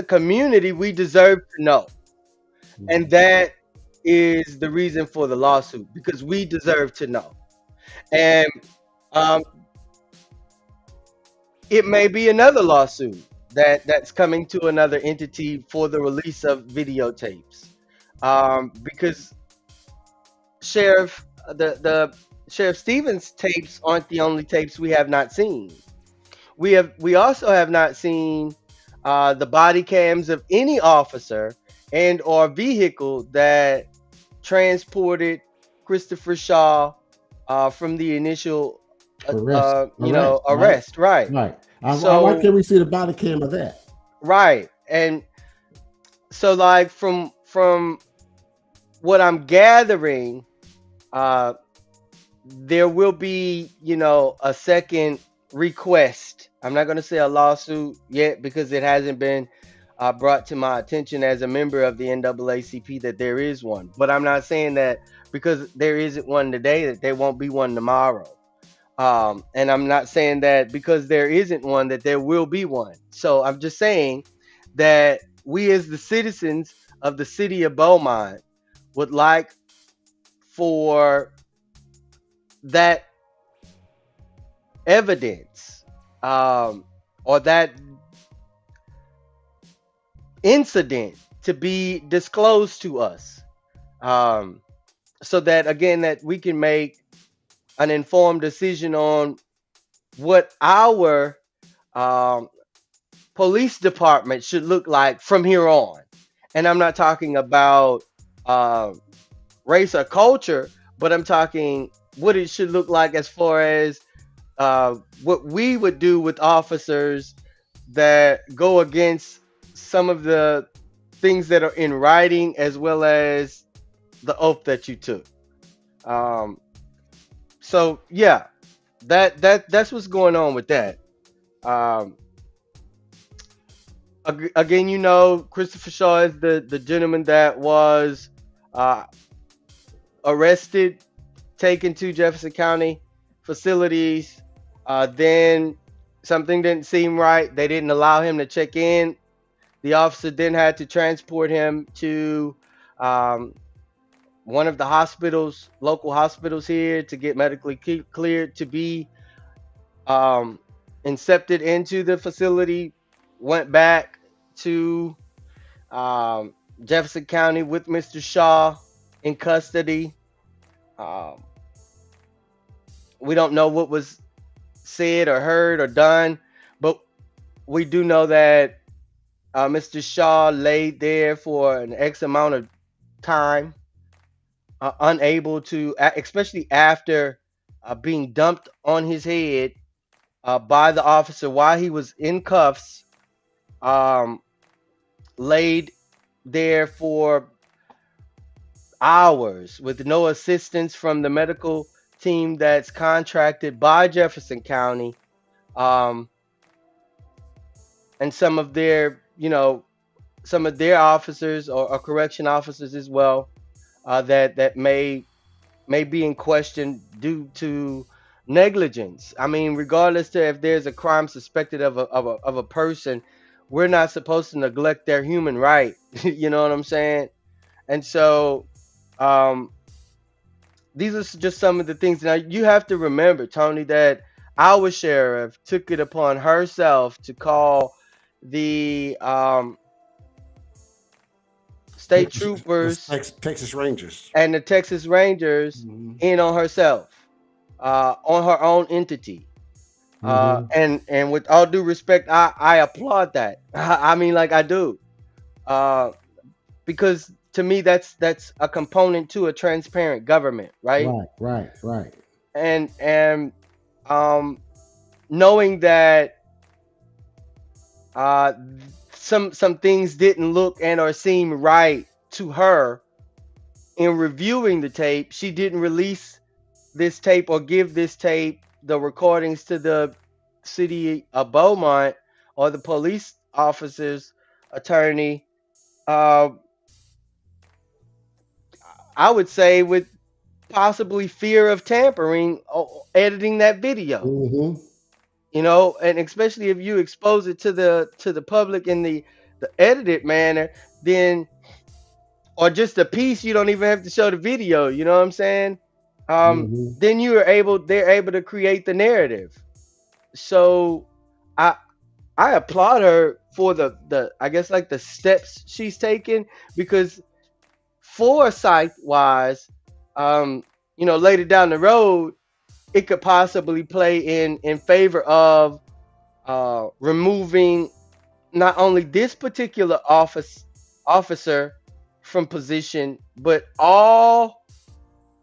community, we deserve to know, and Mhm. that is the reason for the lawsuit because we deserve to know. And um, it may be another lawsuit that's coming to another entity for the release of videotapes, because the Sheriff Stevens tapes aren't the only tapes we have not seen. We also have not seen the body cams of any officer and or vehicle that transported Christopher Shaw from the initial Arrest, right? arrest. Right. Right. Why So can't we see the body cam of that? right, and so like from what I'm gathering, uh, there will be, a second request. I'm not going to say a lawsuit yet because it hasn't been brought to my attention as a member of the NAACP that there is one. But I'm not saying that because there isn't one today that there won't be one tomorrow. And I'm not saying that because there isn't one that there will be one. So I'm just saying that we as the citizens of the city of Beaumont would like for that evidence, or that incident to be disclosed to us, um, so that again that we can make an informed decision on what our um, police department should look like from here on. And I'm not talking about uh, race or culture, but I'm talking what it should look like as far as what we would do with officers that go against some of the things that are in writing as well as the oath that you took. Um, so yeah, that's what's going on with that. Um, again, Christopher Shaw is the gentleman that was uh, arrested, taken to Jefferson County facilities. Then something didn't seem right. They didn't allow him to check in. The officer then had to transport him to um, one of the hospitals, local hospitals here, to get medically cleared to be um, incepted into the facility. Went back to um, Jefferson County with Mr. Shaw in custody. Um, we don't know what was said or heard or done, but we do know that Mr. Shaw laid there for an X amount of time, unable to, especially after being dumped on his head by the officer while he was in cuffs, um, laid there for hours with no assistance from the medical team that's contracted by Jefferson County, um, and some of their officers or correction officers as well, that may be in question due to negligence. I mean, regardless to if there's a crime suspected of a person, we're not supposed to neglect their human right. You know what I'm saying? And so, um, these are just some of the things. Now you have to remember, Tony, that our sheriff took it upon herself to call the state troopers Texas Rangers. and the Texas Rangers Hmm. in on herself, on her own entity. Hmm. And with all due respect, I applaud that. I mean, like I do, uh, because to me that's a component to a transparent government, right? Right, right, right. And um, knowing that uh, some things didn't look and or seem right to her in reviewing the tape, she didn't release this tape or give this tape, the recordings, to the city of Beaumont or the police officer's attorney. Uh, I would say with possibly fear of tampering or editing that video. Hmm. And especially if you expose it to the public in the edited manner, then or just a piece, you don't even have to show the video. You know what I'm saying? Hmm. Then they're able to create the narrative. So I I applaud her for the I guess like the steps she's taken, because foresight wise, um, later down the road, it could possibly play in favor of removing not only this particular officer from position, but all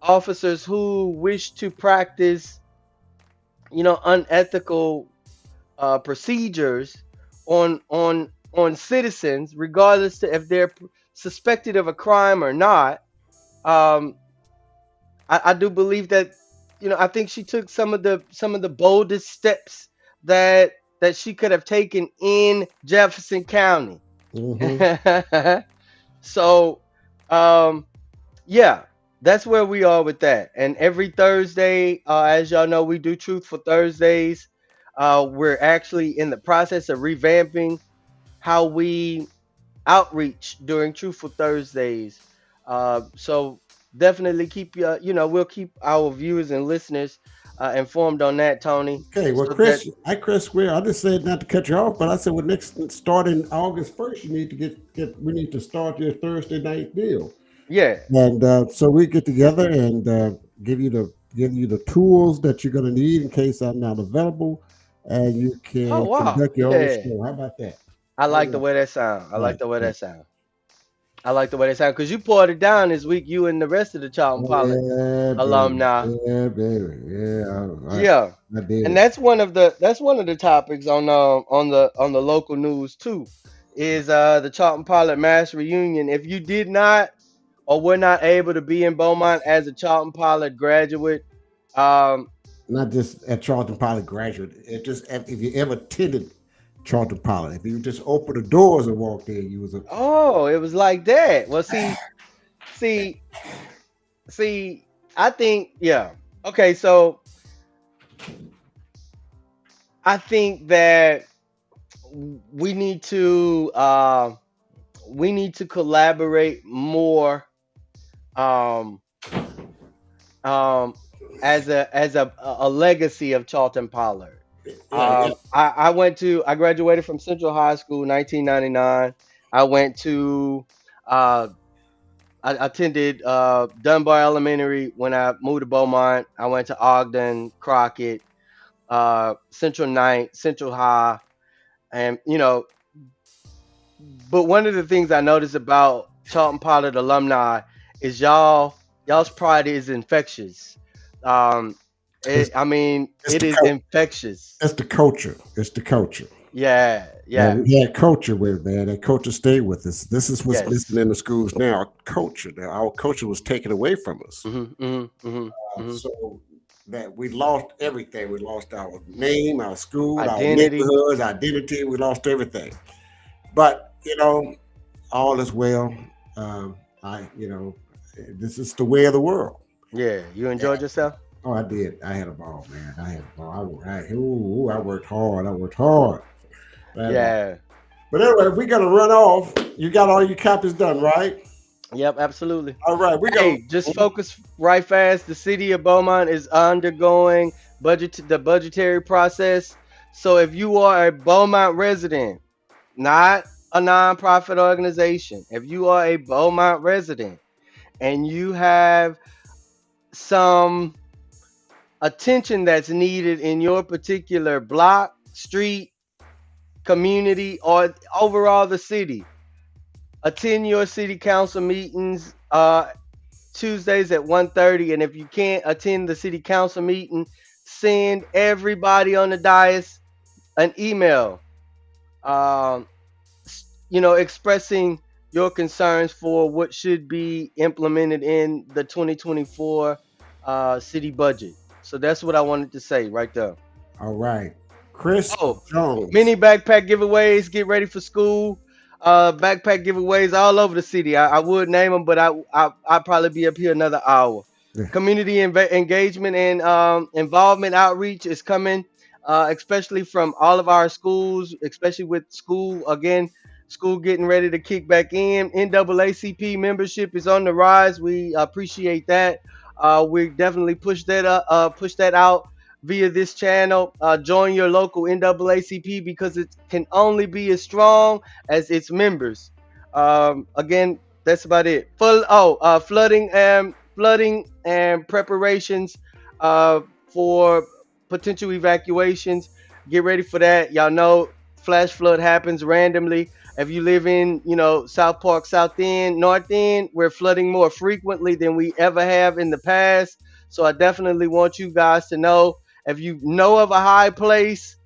officers who wish to practice, unethical procedures on citizens, regardless to if they're suspected of a crime or not. Um, I do believe that, I think she took some of the boldest steps that she could have taken in Jefferson County. Hmm. So, um, yeah, that's where we are with that. And every Thursday, as y'all know, we do Truthful Thursdays. We're actually in the process of revamping how we outreach during Truthful Thursdays. So definitely we'll keep our viewers and listeners informed on that, Tony. Okay, well, So that Chris, I just said not to cut you off, but I said, well, next starting August 1st, you need to we need to start your Thursday night deal, yeah. and so we get together and give you the tools that you're going to need in case I'm not available, and you Oh can wow, conduct your own yeah. show. How about that? I How like you the like way that sound. I like that? the way Right. that sound. I like the way that sound because you poured it down this week. You and the rest of the Charlton Pollard Yeah, baby. alumni. Yeah, baby. Yeah, Yeah, I did and it. that's one of the topics on the local news too, is the Charlton Pilot mass reunion. If you did not or were not able to be in Beaumont as a Charlton Pilot graduate, um, Not just at Charlton Pilot graduate. It just if you ever attended Charlton Pilot, if you just opened the doors and walked in, you was a oh, it was like that. Well, see, see, I think yeah. Okay, so I think that we need to uh, we need to collaborate more, um, um, as a legacy of Charlton Pollard. yeah, yeah. I graduated from Central High School 1999. I went to uh, I attended Dunbar Elementary. When I moved to Beaumont, I went to Ogden, Crockett, Central Ninth, Central High, and but one of the things I noticed about Charlton Pollard alumni is y'all's pride is infectious. Um, It's, I mean, it's it the is infectious. it's the culture. It's the culture. Yeah, And yeah, we had culture with man. That culture stayed with us. This is what's missing yes. in the schools now. Our culture. Now, our culture was taken away from us. Mhm, mhm, mhm, mhm. So that we lost everything. We lost our name, our school, our Identity. neighborhoods, identity. We lost everything. But all is well. Um, this is the way of the world. Yeah, you enjoyed yourself. Oh, I did. I had a ball, man. I had a ball. I worked hard. I worked hard. I had a ball. Yeah. But anyway, if we got to run off, you got all your copies done, right? Yep, absolutely. All right, we got. Hey, just focus right fast. The city of Beaumont is undergoing the budgetary process. So if you are a Beaumont resident not a nonprofit organization. If you are a Beaumont resident and you have some attention that's needed in your particular block, street, community, or overall the city, attend your city council meetings Tuesdays at 1:30. And if you can't attend the city council meeting, send everybody on the dais an email, um, expressing your concerns for what should be implemented in the 2024 city budget. So that's what I wanted to say right there. All right. Chris Oh, Jones. mini backpack giveaways. Get ready for school. Backpack giveaways all over the city. I would name them, but I'll probably be up here another hour. Community engagement and involvement outreach is coming, especially from all of our schools, especially with school again. School getting ready to kick back in. NAACP membership is on the rise. We appreciate that. We definitely push that out via this channel. Join your local NAACP because it can only be as strong as its members. Again, that's about it. Flooding and preparations for potential evacuations. Get ready for that. Y'all know flash flood happens randomly. If you live in, South Park, South End, North End, we're flooding more frequently than we ever have in the past. So I definitely want you guys to know, if you know of a high place,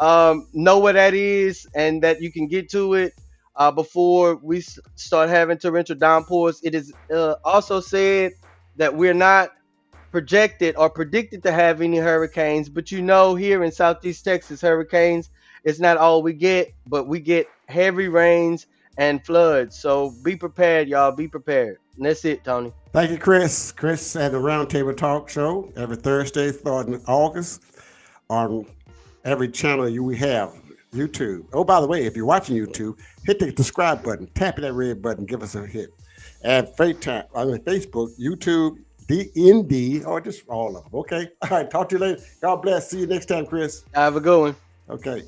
know where that is and that you can get to it before we start having torrential downpours. It is also said that we're not projected or predicted to have any hurricanes, but here in Southeast Texas, hurricanes is not all we get, but we get heavy rains and floods. So be prepared, y'all. Be prepared. And that's it, Tony. Thank you, Chris. Chris at the Roundtable Talk Show every Thursday starting August on every channel we have. YouTube. Oh, by the way, if you're watching YouTube, hit the subscribe button, tap that red button, give us a hit. And Facebook, YouTube, DND, or just all of them. Okay. All right. Talk to you later. God bless. See you next time, Chris. Have a good one. Okay.